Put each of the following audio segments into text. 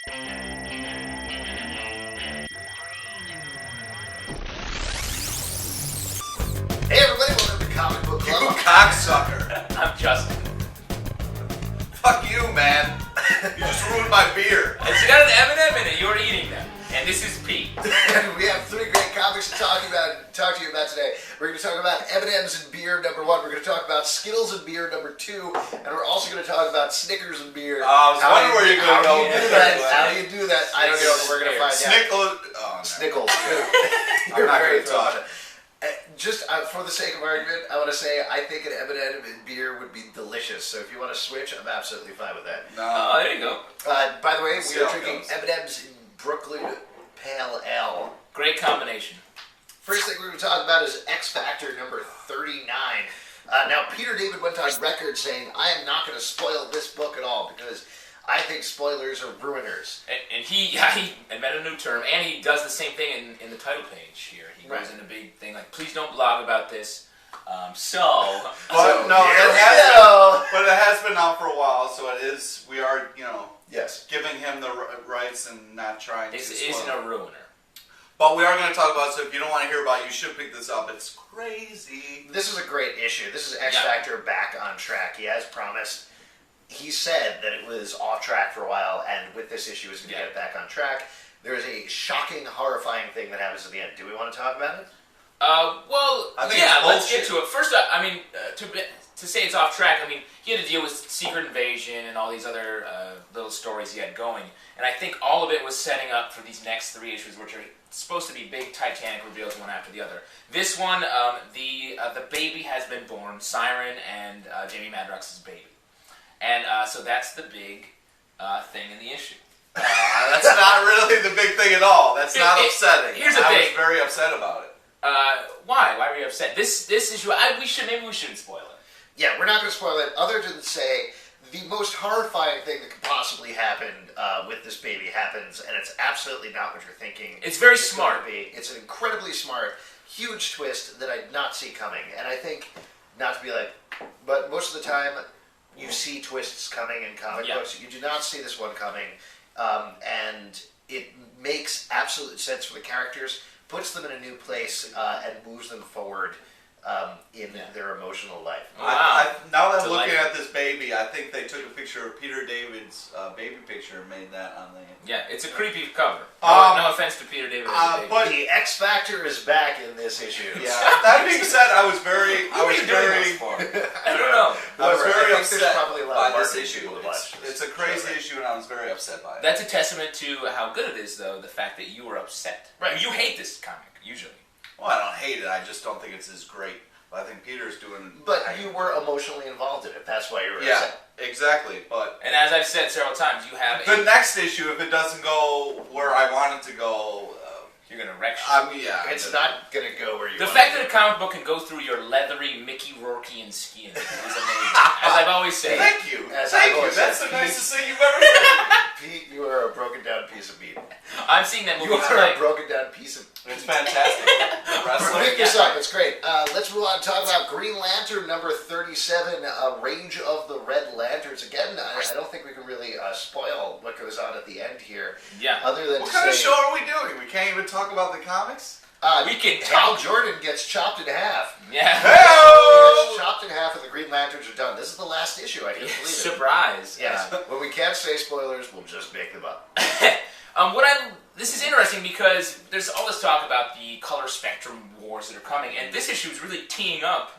Hey everybody, welcome to Comic Book You Club. cocksucker. I'm Justin. Fuck you, man. You just ruined my beer. It's got an M&M in it. You're eating them. And this is Pete. We have three great comics to talk to you about today. We're going to talk about M&M's and beer number 1. We're going to talk about Skittles and beer number 2, and we're also going to talk about Snickers and beer. I was wondering where you're going to go. How do you do that? I don't know, but we're going to find out. Snickle. Oh, no. Snickles. I'm not very going to talk. Just for the sake of argument, I want to say I think an M&M and beer would be delicious. So if you want to switch, I'm absolutely fine with that. No. Oh, there you go. By the way, Let's we are see how it drinking goes. M&M's in Brooklyn Pale Ale. Great combination. First thing we're going to talk about is X Factor number 39. Now, Peter David went on record saying, I am not going to spoil this book at all because I think spoilers are ruiners. And he invented a new term, and he does the same thing in the title page here. He goes in a big thing like, please don't blog about this. But So, no, here it we has go. been, but it has been out for a while, so it is. We are, Yes. giving him the rights and not trying to. This spoil isn't it. a ruiner. But we are going to talk about it, so if you don't want to hear about it, you should pick this up. It's crazy. This is a great issue. This is X Yeah. Factor back on track. He has promised. He said that it was off track for a while, and with this issue, is going to get it back on track. There is a shocking, horrifying thing that happens at the end. Do we want to talk about it? Well, I think yeah, it's let's get bullshit. to it. First up, I mean, to say it's off track, I mean, he had to deal with Secret Invasion and all these other little stories he had going. And I think all of it was setting up for these next 3 issues, which are supposed to be big Titanic reveals one after the other. This one, the baby has been born, Siren and Jamie Madrox's baby. And so that's the big thing in the issue. That's not really the big thing at all. That's not upsetting. Here's the I thing. was very upset about it. Why? Why were you upset? This issue, maybe we shouldn't spoil it. Yeah, we're not going to spoil it, other than say the most horrifying thing that could possibly happen with this baby happens, and it's absolutely not what you're thinking. It's very going smart. to be. It's an incredibly smart, huge twist that I did not see coming. And I think, not to be like, but most of the time, you see twists coming in comic books. You do not see this one coming, and it makes absolute sense for the characters, puts them in a new place, and moves them forward in their emotional life. Wow. Now that I'm looking Delightful. at this baby, I think they took a picture of Peter David's baby picture and made that on the. Yeah, it's a creepy cover. No offense to Peter David. But The X Factor is back in this issue. yeah, that being said, I was very, Who are you doing this for? I don't know. I was Whatever, very I think there's upset probably a lot by of this marketing issue. people to watch this. It's a crazy issue, and I was very upset by it. That's a testament to how good it is, though, the fact that you were upset. Right. You hate this comic, usually. Well, I don't hate it. I just don't think it's as great. But I think Peter's doing. But you were emotionally involved in it. That's why you were Yeah, upset. exactly. But And as I've said several times, you have the next issue, if it doesn't go where I want it to go, you're going to wreck shit. It's not going to go where you The want fact it. that a comic book can go through your leathery Mickey Rourkean skin is amazing. As I've always said. Thank you. As Thank I've you. always That's said, the nicest thing you've ever said. Pete, you are a broken down piece of meat. I'm seeing that movie You are a tonight. broken down piece of It's fantastic. Wrestling. Pick this up, it's great. Let's move on and talk about Green Lantern number 37, Rage of the Red Lanterns. Again, I don't think we can really spoil what goes on at the end here. Yeah. Other than What to kind of say, show are we doing? We can't even talk about the comics? We can Hal talk. Jordan gets chopped in half. Yeah. He Hey-o! gets chopped in half and the Green Lanterns are done. This is the last issue, I can't believe it. Surprise. Yes. When we can't say spoilers, we'll just make them up. This is interesting because there's all this talk about the color spectrum wars that are coming, and this issue is really teeing up.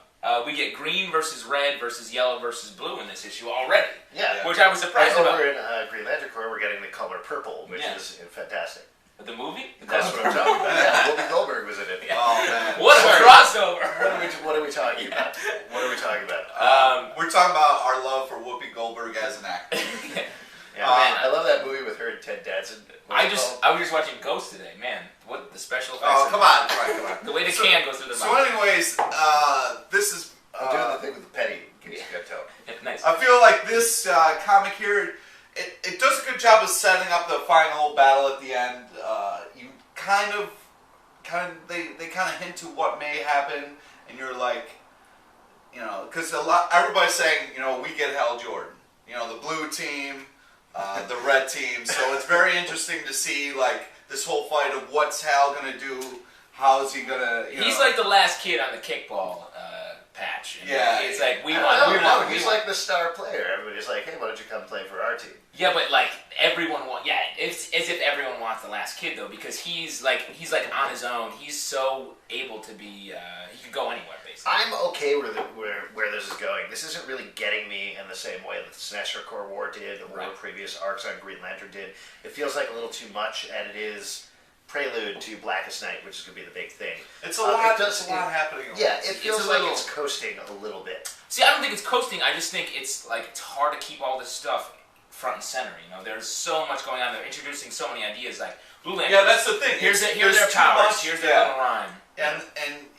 We get green versus red versus yellow versus blue in this issue already, Yeah. which I was surprised Over about. in Green Lantern Corps, we're getting the color purple, which Yeah. is fantastic. The movie? That's what I'm talking about. Yeah, Whoopi Goldberg was in it. Oh, man. What a Sorry. crossover! What are we talking about? What are we talking about? We're talking about our love for Whoopi Goldberg as an actor. Yeah, man, I love that movie with her and Ted Danson. What's I it was called? just watching Ghost today. Man, what the special effects. Oh, come on. Come on. The way the So- can goes through the So mouth. anyways, this is... I'm doing the thing with the penny. In case you got tell. Nice. I feel like this comic here, it does a good job of setting up the final battle at the end. You they kind of hint to what may happen, and you're like, because everybody's saying, we get Hal Jordan, the blue team, the red team. So it's very interesting to see like this whole fight of what's Hal gonna do. How's he gonna? He's like the last kid on the kickball patch. And Yeah, it's like He's like the star player. Everybody's like, hey, why don't you come play for our team? Yeah, but like everyone wants. Yeah, it's as if everyone wants the last kid though, because he's like on his own. He's so able to be. He can go anywhere basically. I'm okay with where this is going. This isn't really getting me in the same way that the Sinestro Corps War did, or previous arcs on Green Lantern did. It feels like a little too much, and it is prelude to Blackest Night, which is going to be the big thing. It's a lot. There's a lot happening. Yeah, it feels like it's coasting a little bit. See, I don't think it's coasting. I just think it's hard to keep all this stuff front and center. You know, there's so much going on. They're introducing so many ideas. Like Blue Lantern. Yeah, that's the thing. Here's their powers. Here's their little rhyme. And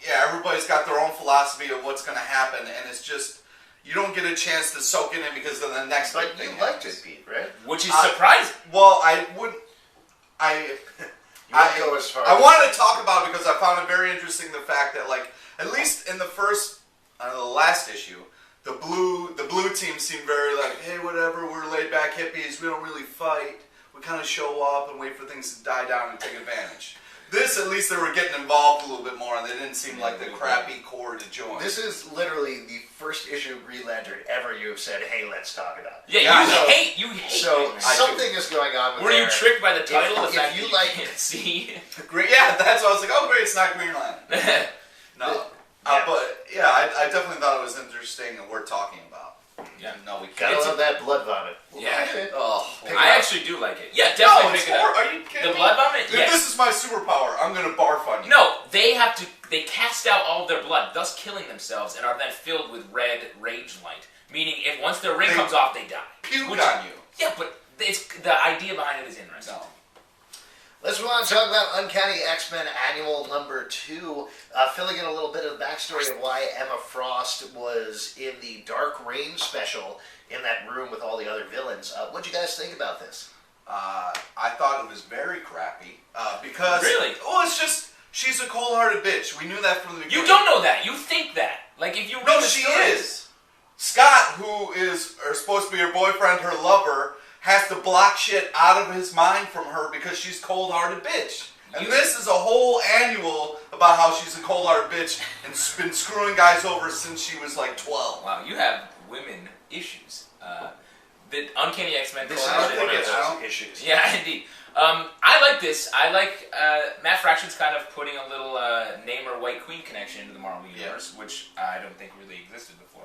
yeah, everybody's got their own philosophy of what's going to happen, and it's just you don't get a chance to soak it in because then the next big thing. You liked it, Pete, right? Which is surprising. Well, I would. I wanted to talk about it because I found it very interesting the fact that, like, at least in the last issue, the blue team seemed very like, hey, whatever, we're laid back hippies, we don't really fight, we kind of show up and wait for things to die down and take advantage. This, at least, they were getting involved a little bit more, and they didn't seem like the crappy core to join. This is literally the first issue of Green Lantern ever you have said, hey, let's talk about it. Yeah, you hate. So something is going on with Were you tricked by the title? If you can't see. Yeah, that's why I was like, oh, great, it's not Green Lantern. No. But, yeah, I definitely thought it was interesting and worth talking about. Yeah, no, we can't. Gotta love that blood vomit. Yeah. Oh, I actually do like it. Yeah, definitely pick it up. Are you kidding the me? blood vomit? If yes. this is my superpower, I'm gonna barf on you. No, they cast out all of their blood, thus killing themselves, and are then filled with red rage light. Meaning, if once their ring comes off, they die. Puke on you. Yeah, but it's the idea behind it is interesting. No. Let's move on and talk about Uncanny X-Men Annual number 2, filling in a little bit of the backstory of why Emma Frost was in the Dark Reign special in that room with all the other villains. What'd you guys think about this? I thought it was very crappy because really, well, it's just she's a cold-hearted bitch. We knew that from the beginning. You don't know that. You think that. Like if you read no, the she story. is. Scott, who is supposed to be her boyfriend, her lover, has to block shit out of his mind from her because she's cold-hearted bitch. And this is a whole annual about how she's a cold-hearted bitch and been screwing guys over since she was like 12. Wow, you have women issues. The Uncanny X-Men. This is one of those issues. Yeah, indeed. I like this. I like Matt Fraction's kind of putting a little Namor White Queen connection into the Marvel Universe, which I don't think really existed before.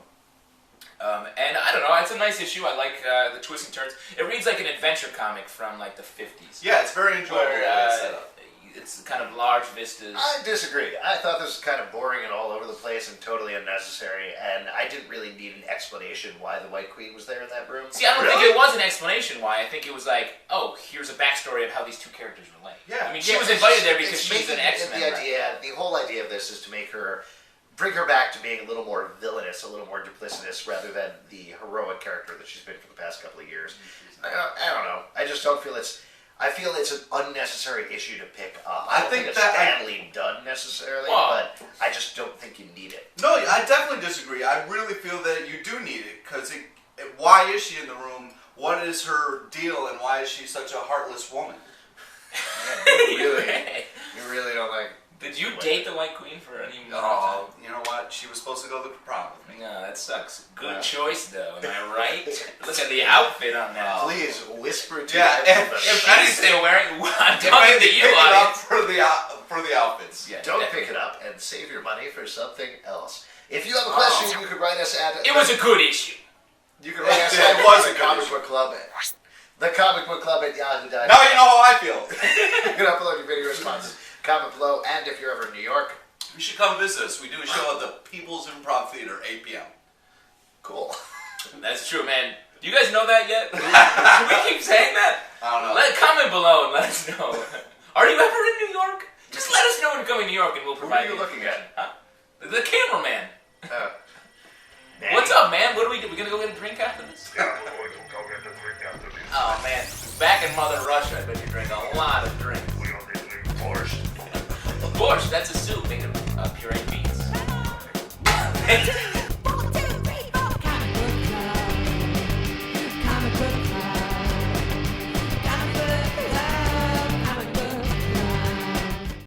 And I don't know, it's a nice issue. I like the twists and turns. It reads like an adventure comic from like the 50s. Yeah, it's very enjoyable. It's kind of large vistas. I disagree. I thought this was kind of boring and all over the place and totally unnecessary, and I didn't really need an explanation why the White Queen was there in that room. See, I don't think it was an explanation why. I think it was like, oh, here's a backstory of how these two characters relate. Yeah. I mean, she was invited there because she's an X-Men. The whole idea of this is to bring her back to being a little more villainous, a little more duplicitous, rather than the heroic character that she's been for the past couple of years. I don't know. I just don't feel I feel it's an unnecessary issue to pick up. I don't think it's badly done necessarily, but I just don't think you need it. No, I definitely disagree. I really feel that you do need it, because why is she in the room? What is her deal, and why is she such a heartless woman? Yeah, you really don't like... Did you date the White Queen for any more time? You know what? She was supposed to go to the prom with me. No, that sucks. Good choice, though. Am I right? Look at the outfit on that. Please whisper to if she's still wearing, I'm talking to you, pick it up for the outfits. Yeah, don't pick it up and save your money for something else. If you have a question, you could write us at... It was a good issue. You can write us at the Comic Book Club. The Comic Book Club at Yahoo.com. Now you know how I feel. You can upload your video responses. Comment below, and if you're ever in New York, you should come visit us. We do a show at the People's Improv Theater, 8 p.m. Cool. That's true, man. Do you guys know that yet? Should we keep saying that? I don't know. Comment below and let us know. Are you ever in New York? Just let us know when you're coming to New York, and we'll provide. Who are you looking at? Huh? The cameraman. Man. What's up, man? What are we do? We gonna go get a drink after this? Yeah, we'll go get a drink after this. Oh man, back in Mother Russia, I bet you drink a lot of drinks. We only drink borscht. Borscht, that's a soup made of pureed beans.